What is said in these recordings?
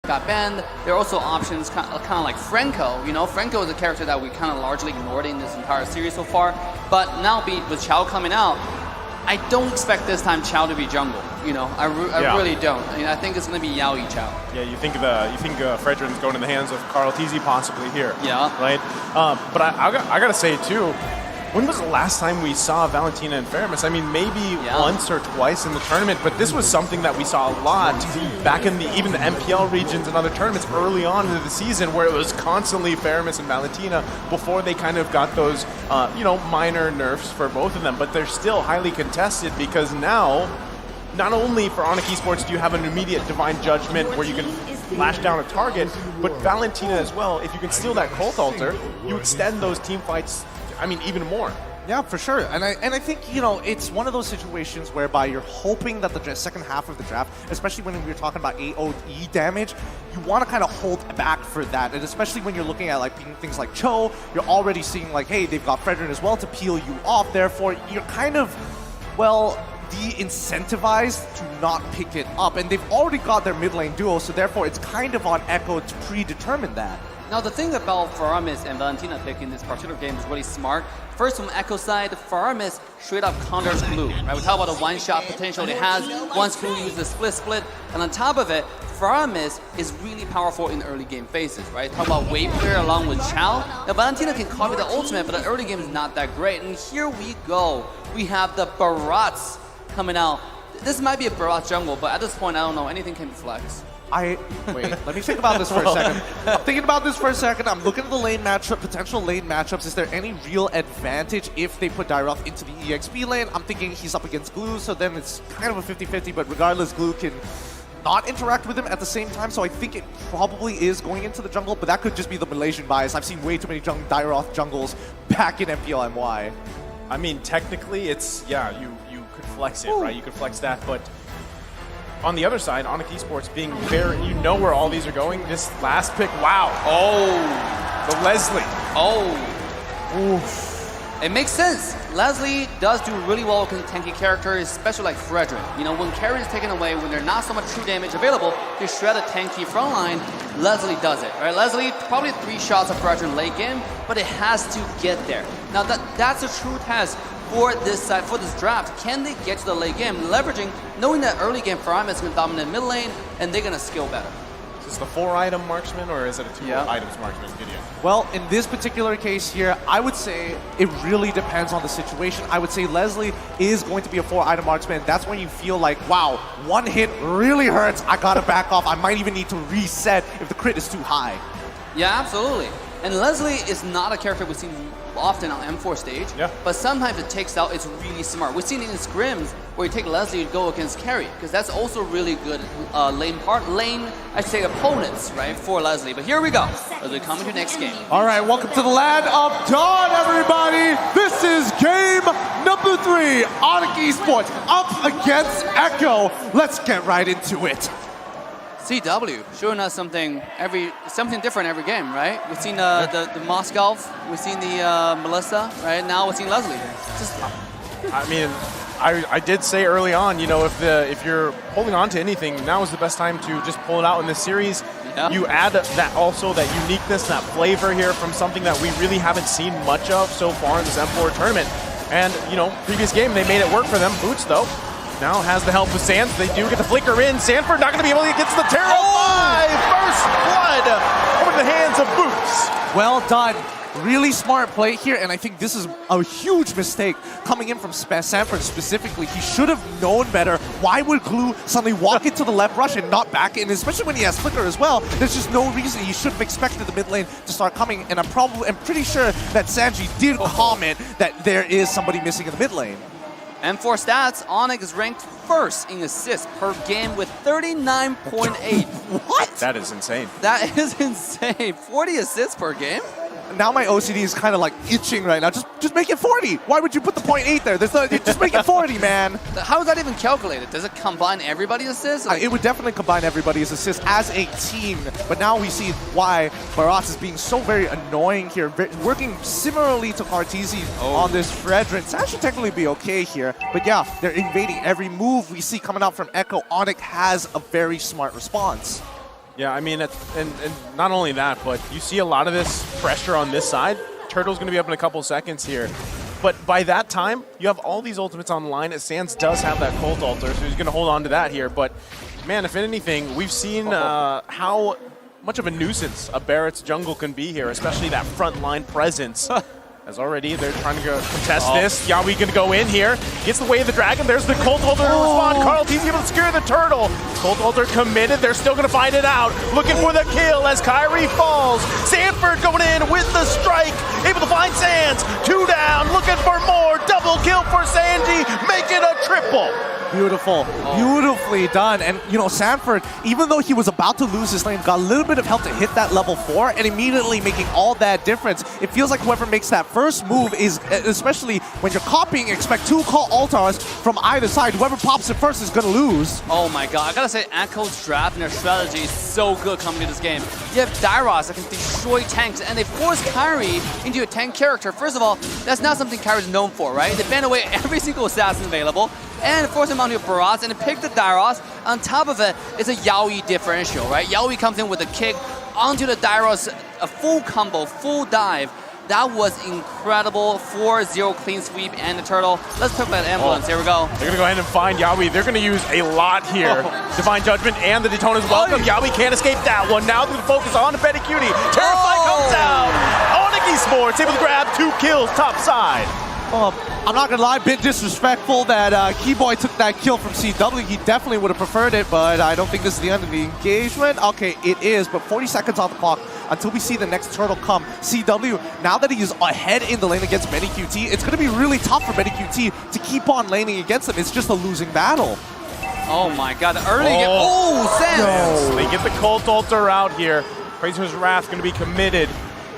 got banned. There are also options kind of like Franco. You know, Franco is a character that we kind of largely ignored in this entire series so far. But now with Chao coming out, I don't expect this time Chao to be jungle. You know, I really don't. I mean, I think it's going to be Yao Chao. Yeah, you think Fredrin's going in the hands of Carl TZ possibly here. Yeah. Right. But I got to say too. When was the last time we saw Valentina and Faramis? I mean, maybe once or twice in the tournament, but this was something that we saw a lot back in even the MPL regions and other tournaments early on into the season, where it was constantly Faramis and Valentina before they kind of got those, minor nerfs for both of them. But they're still highly contested because now, not only for Onic Esports do you have an immediate Divine Judgment where you can flash down a target, but Valentina as well, if you can steal that Cult Altar, you extend those team fights, I mean, even more. Yeah, for sure. And I think, it's one of those situations whereby you're hoping that the second half of the draft, especially when we're talking about AoE damage, you want to kind of hold back for that. And especially when you're looking at things like Cho, you're already seeing hey, they've got Fredrin as well to peel you off. Therefore, you're kind of, de-incentivized to not pick it up. And they've already got their mid lane duo, so therefore it's kind of on Echo to predetermine that. Now, the thing about Faramis and Valentina picking this particular game is really smart. First, from Echo side, Faramis straight up counters Glue. Right? We talk about the one-shot potential it has once Glue uses split, and on top of it, Faramis is really powerful in the early game phases. Right? Talk about wave clear along with Chao. Now, Valentina can copy the ultimate, but the early game is not that great. And here we go. We have the Barats coming out. This might be a Barat jungle, but at this point, I don't know. Anything can be flex. Wait, let me think about this for a second. I'm thinking about this for a second. I'm looking at the lane matchup, potential lane matchups. Is there any real advantage if they put Dairoth into the EXP lane? I'm thinking he's up against Glue, so then it's kind of a 50-50, but regardless, Glue can not interact with him at the same time, so I think it probably is going into the jungle, but that could just be the Malaysian bias. I've seen way too many Dairoth jungles back in MPL MY. I mean, technically, it's, you could flex it, right? You could flex that, but on the other side, Onic Esports being very, where all these are going. This last pick, wow. Oh, the Leslie. Oh. Oof. It makes sense. Leslie does do really well with tanky characters, especially like Fredrin. When carry is taken away, when there's not so much true damage available to shred a tanky front line, Leslie does it, right? Leslie, probably 3 shots of Fredrin late game, but it has to get there. Now that's a true test for this side, for this draft. Can they get to the late game, leveraging, knowing that early game Faramis can dominate mid lane, and they're gonna skill better? Is this the 4-item marksman, or is it a 2-items marksman, Gideon? Well, in this particular case here, I would say it really depends on the situation. I would say Leslie is going to be a 4-item marksman. That's when you feel like, wow, one hit really hurts. I gotta back off. I might even need to reset if the crit is too high. Yeah, absolutely. And Leslie is not a character we've seen often on M4 stage, but sometimes it takes out, it's really smart. We've seen it in scrims where you take Leslie to go against carry, because that's also really good opponents, right, for Leslie. But here we go, as we come into next game. All right, welcome to the land of Dawn, everybody. This is game number 3, Onic Esports up against Echo. Let's get right into it. CW showing us something different every game, right? We've seen the Moskov, we've seen the Melissa, right? Now we're seeing Leslie. I mean, I did say early on, if you're holding on to anything, now is the best time to just pull it out in this series. Yeah. You add that uniqueness, that flavor here from something that we really haven't seen much of so far in this M4 tournament. And previous game they made it work for them. Boots though now has the help of Sands. They do get the flicker in. Sanford not going to be able to get to the Terra 5. First blood over the hands of Boots. Well done. Really smart play here, and I think this is a huge mistake coming in from Sanford specifically. He should have known better. Why would Glue suddenly walk into the left rush and not back in, especially when he has flicker as well? There's just no reason. He should have expected the mid lane to start coming, and I'm pretty sure that Sanji did comment that there is somebody missing in the mid lane. And for stats, Onic is ranked first in assists per game with 39.8. What? That is insane. That is insane. 40 assists per game? Now my OCD is kind of like itching right now. Just make it 40. Why would you put the 0.8 there? Just make it 40, man. How is that even calculated? Does it combine everybody's assists? It would definitely combine everybody's assists as a team. But now we see why Barat is being so very annoying here, working similarly to Cartesi on this Fredrin. That should technically be okay here. But yeah, they're invading every move we see coming out from Echo. Onic has a very smart response. Yeah, I mean, and not only that, but you see a lot of this pressure on this side. Turtle's going to be up in a couple seconds here. But by that time, you have all these ultimates on the line. Sans does have that Cult Altar, so he's going to hold on to that here. But, man, if anything, we've seen how much of a nuisance a Barrett's jungle can be here, especially that front line presence. As already, they're trying to go contest this. Yawi going to go in here. Gets the way of the dragon. There's the Cult Altar to respond. Carl T's able to secure the turtle. Cult Altar committed. They're still going to find it out. Looking for the kill as Kyrie falls. Sanford going in with the strike. Able to find Sans. 2 down. Looking for more. Double kill for Sanji. Make it a triple. Beautiful. Beautifully done. And, you know, Sanford, even though he was about to lose his lane, got a little bit of help to hit that level 4 and immediately making all that difference. It feels like whoever makes that first move is, especially when you're copying, expect 2 Cult Altars from either side. Whoever pops it first is going to lose. Oh my god, I gotta say Echo's draft and their strategy is so good coming to this game. You have Dairos that can destroy tanks, and they force Kyrie into a tank character. First of all, that's not something Kyrie's known for, right? They ban away every single assassin available, and force him onto a barrage, and pick the Dairos. On top of it, it's a Yaoi differential, right? Yaoi comes in with a kick onto the Dairos, a full combo, full dive. That was incredible. 4-0 clean sweep and the turtle. Let's pick that ambulance. Here we go. They're going to go ahead and find Yawi. They're going to use a lot here. Divine Judgment and the Daytona's welcome. Yawi can't escape that one. Now they're going to focus on the Betty Cutie. Terrify comes out. Onic+vs++Echo able to grab 2 kills top side. I'm not gonna lie, a bit disrespectful that Keyboy took that kill from CW. He definitely would have preferred it, but I don't think this is the end of the engagement. Okay, it is, but 40 seconds on the clock until we see the next turtle come. CW, now that he is ahead in the lane against ManyQt, it's gonna be really tough for ManyQt to keep on laning against him. It's just a losing battle. Oh my god, the early game. Oh, Sans! No. They get the Cult Altar out here. Razor's Wrath going to be committed.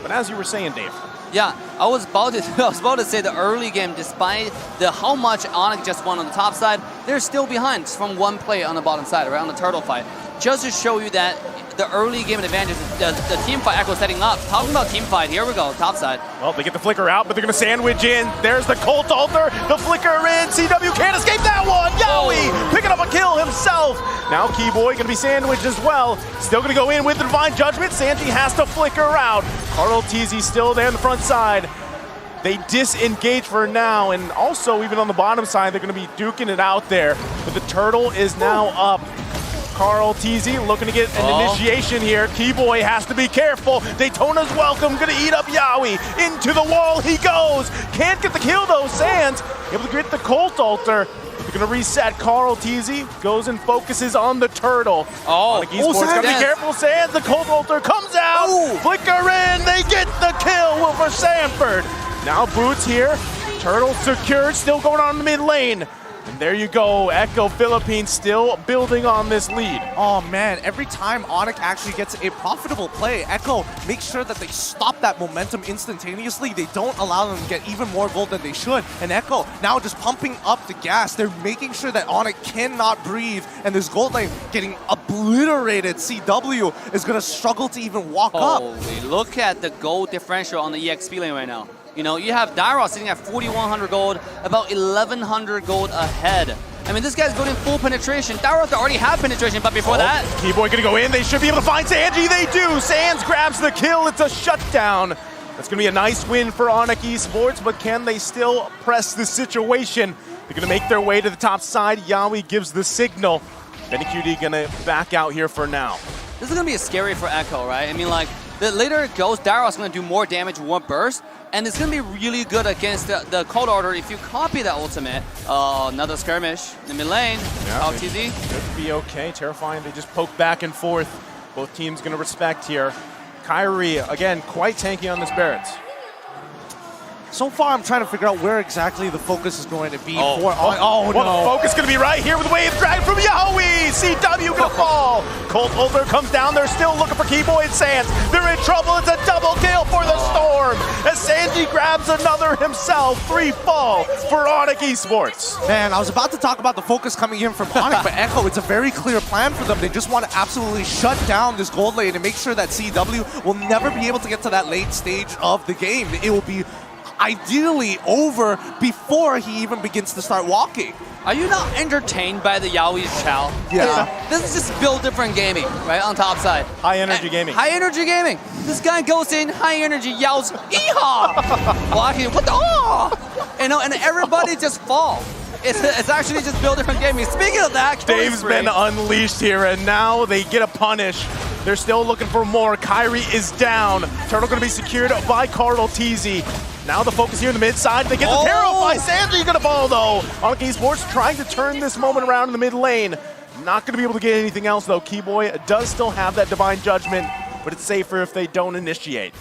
But as you were saying, Dave. Yeah, I was about to say the early game, despite how much Onic just won on the top side, they're still behind from 1 play on the bottom side, around the turtle fight. Just to show you that the early game advantage, the team fight Echo setting up. Talking about team fight, here we go, top side. Well, they get the flicker out, but they're going to sandwich in. There's the Cult Altar, the flicker in. CW can't escape that one. Yaoi picking up a kill himself. Now Keyboy going to be sandwiched as well. Still going to go in with the Divine Judgment. Sanji has to flicker out. Carl TZ still there on the front side. They disengage for now, and also even on the bottom side, they're going to be duking it out there. But the turtle is now up. Carl TZ looking to get an initiation here. Keyboy has to be careful. Daytona's welcome, gonna eat up Yaoi. Into the wall he goes. Can't get the kill though, Sans. Able to get the Cult Altar. They're gonna reset. Carl TZ goes and focuses on the turtle. Onic Esports gotta be careful, Sans. The Cult Altar comes out. Flicker in, they get the kill for Sanford. Now Boots here. Turtle secured, still going on in the mid lane. And there you go, Echo Philippines still building on this lead. Oh man, every time Onic actually gets a profitable play, Echo makes sure that they stop that momentum instantaneously. They don't allow them to get even more gold than they should. And Echo now just pumping up the gas. They're making sure that Onic cannot breathe. And this gold lane getting obliterated. CW is gonna struggle to even walk up. Holy, look at the gold differential on the EXP lane right now. You know, you have Dairos sitting at 4,100 gold, about 1,100 gold ahead. I mean, this guy's going in full penetration. Dairos already have penetration, but before that... Keyboy gonna go in, they should be able to find Sanji, they do! Sans grabs the kill, it's a shutdown. That's gonna be a nice win for Onic Esports, but can they still press the situation? They're gonna make their way to the top side. Yaoi gives the signal. ManyQt gonna back out here for now. This is gonna be scary for Echo, right? I mean, like, the later it goes, Dairos is gonna do more damage with 1 burst, and it's going to be really good against the Cult Altar if you copy that ultimate. Another skirmish in the mid lane. Yeah, TZ. Could be okay. Terrifying. They just poke back and forth. Both teams going to respect here. Kyrie, again, quite tanky on this Barrett. So far, I'm trying to figure out where exactly the focus is going to be for well, the focus going to be right here with Wave Drag from Yaoi. CW going to fall. Cult Altar comes down. They're still looking for Keyboy and Sans. They're in trouble. It's a double kill for the Storm. As Sanji grabs another himself. 3 fall for Onic Esports. Man, I was about to talk about the focus coming in from Onic, but Echo, it's a very clear plan for them. They just want to absolutely shut down this gold lane and make sure that CW will never be able to get to that late stage of the game. It will be ideally over before he even begins to start walking. Are you not entertained by the Yaoi's Chow? Yeah. This is just build different gaming, right, on top side. High energy gaming. High energy gaming. This guy goes in, high energy, yells, "Yeehaw!" Walking, what the, oh! You know, and everybody just fall. It's actually just build different gaming. Speaking of that, Dave's been unleashed here, and now they get a punish. They're still looking for more. Kyrie is down. Turtle going to be secured by Onic+vs+Echo. Now the focus here in the mid side. They get the tear off by Sanji. Going to fall though. Onic+vs+Echo trying to turn this moment around in the mid lane. Not going to be able to get anything else though. Keyboy does still have that divine judgment, but it's safer if they don't initiate.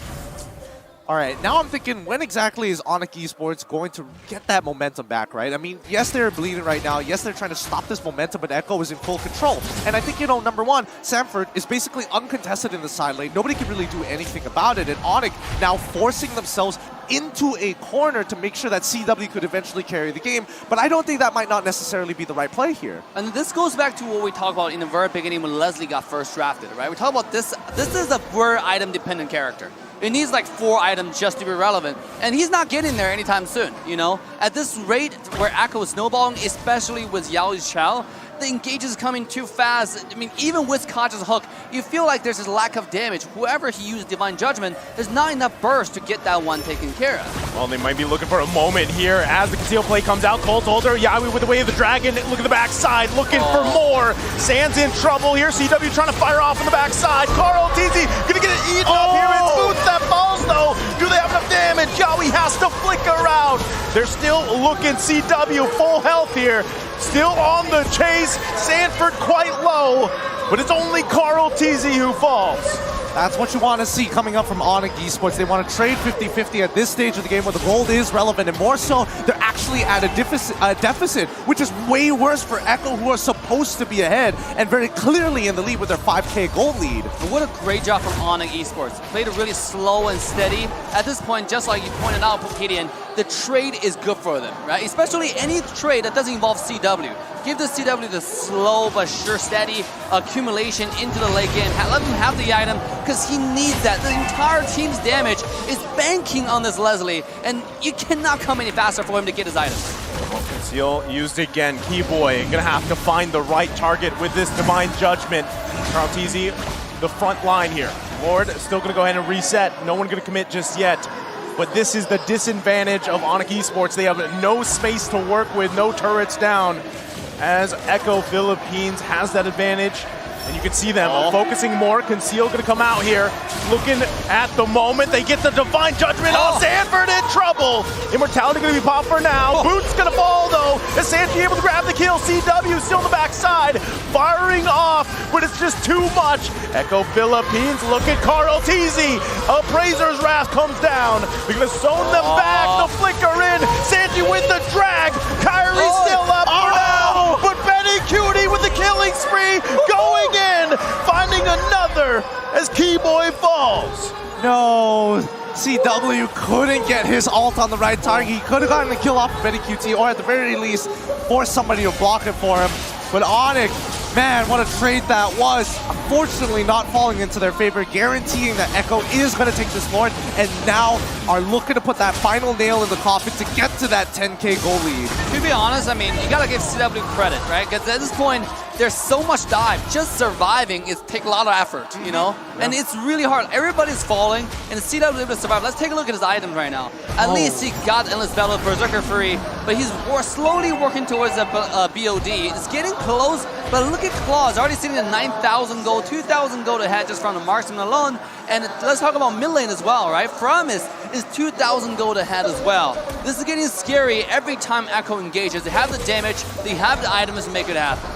All right, now I'm thinking, when exactly is Onic+vs+Echo going to get that momentum back, right? I mean, yes, they're bleeding right now. Yes, they're trying to stop this momentum, but Echo is in full control. And I think, you know, number one, Sanford is basically uncontested in the side lane. Nobody can really do anything about it. And Onic now forcing themselves into a corner to make sure that CW could eventually carry the game. But I don't think that might not necessarily be the right play here. And this goes back to what we talked about in the very beginning when Leslie got first drafted, right? We talk about this. This is a very item-dependent character. It needs like 4 items just to be relevant. And he's not getting there anytime soon, you know? At this rate where Echo is snowballing, especially with Yaoi's Chow, the engage is coming too fast. I mean, even with Koch's hook, you feel like there's this lack of damage. Whoever he used Divine Judgment, there's not enough burst to get that one taken care of. Well, they might be looking for a moment here as the conceal play comes out. Cold Holder, Yaoi with the Way of the Dragon. Look at the backside, looking for more. Sand's in trouble here. CW trying to fire off on the backside. Onic+vs+Echo gonna get it eaten up here. It's Boots that falls though. Do they have enough damage? Yaoi has to flicker out. They're still looking. CW full health here. Still on the chase. Sanford quite low, but it's only Onic+vs+Echo who falls. That's what you want to see coming up from Onic+vs+Echo. They want to trade 50-50 at this stage of the game where the gold is relevant, and more so, they're actually at a deficit, which is way worse for Echo, who are supposed to be ahead and very clearly in the lead with their 5K gold lead. And what a great job from Onic+vs+Echo. Played it really slow and steady. At this point, just like you pointed out, Gideon, the trade is good for them, right? Especially any trade that doesn't involve CW. Give the CW the slow but sure steady accumulation into the late game. Let him have the item because he needs that. The entire team's damage is banking on this Leslie, and you cannot come any faster for him to get his item. Conceal used again. Keyboy gonna have to find the right target with this Divine Judgment. Onic+vs+Echo, the front line here. Lord still gonna go ahead and reset. No one gonna commit just yet. But this is the disadvantage of Onic+vs+Echo. They have no space to work with, no turrets down, as Echo Philippines has that advantage. And you can see them focusing more. Conceal gonna come out here. Looking at the moment, they get the Divine Judgment on Sanford in trouble. Immortality gonna be popped for now. Boots gonna fall though. Is Sanji able to grab the kill? CW still on the backside, firing off, but it's just too much. Echo Philippines, look at Onic+vs+Echo. Appraiser's Wrath comes down. They're gonna zone them back, the flicker in. Sanji with the drag. Kyrie still up for now, but Benny Cutie with the killing spree going in, finding another as Keyboy falls. No, CW couldn't get his ult on the right target. He could have gotten a kill off of Betty QT, or at the very least, force somebody to block it for him. But Onic, man, what a trade that was. Unfortunately, not falling into their favor, guaranteeing that Echo is going to take this Lord, and now are looking to put that final nail in the coffin to get to that 10K goal lead. To be honest, I mean, you got to give CW credit, right? Because at this point, there's so much dive. Just surviving takes a lot of effort, you know? Yeah. And it's really hard. Everybody's falling, and CW able to survive. Let's take a look at his items right now. At least he got Endless Battle Berserker free, but he's slowly working towards a BOD. It's getting close, but look at Claws. Already sitting at 9,000 gold, 2,000 gold ahead just from the marksman alone. And let's talk about mid lane as well, right? Promise is 2,000 gold ahead as well. This is getting scary every time Echo engages. They have the damage, they have the items to make it happen.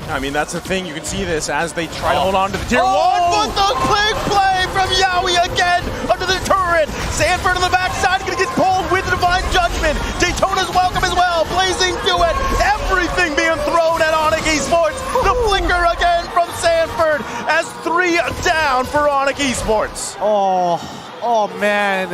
I mean, that's the thing. You can see this as they try to hold on to the tier 1, but the quick play from Yaoi again under the turret. Sanford on the backside gonna get pulled with the Divine Judgment. Daytona's welcome as well. Blazing to it. Everything being thrown at Onic+vs+Echo. The flicker again from Sanford as 3 down for Onic+vs+Echo. Oh man,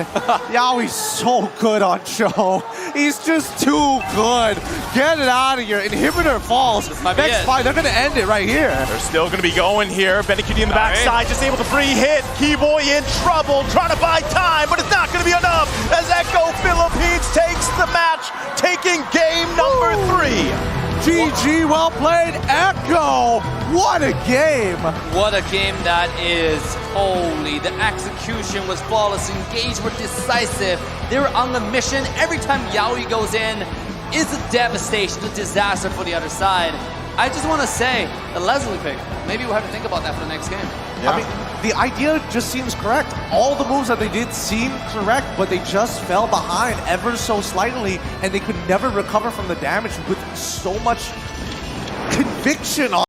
Yaoi's so good on Cho. He's just too good. Get it out of here. Inhibitor falls. might be Next it. fight, they're gonna end it right here. They're still going to be going here. BennyQT in the backside, just able to free hit. Keyboy in trouble, trying to buy time, but it's not going to be enough as Echo Philippines takes the match, taking game number 3. GG, well played, Echo. What a game. What a game that is. Holy, the execution was flawless, engagement decisive. They were on the mission. Every time Yaoi goes in, it's a devastation, a disaster for the other side. I just want to say, the Leslie pick, maybe we'll have to think about that for the next game. Yeah. I mean, the idea just seems correct. All the moves that they did seem correct, but they just fell behind ever so slightly, and they could never recover from the damage with so much conviction on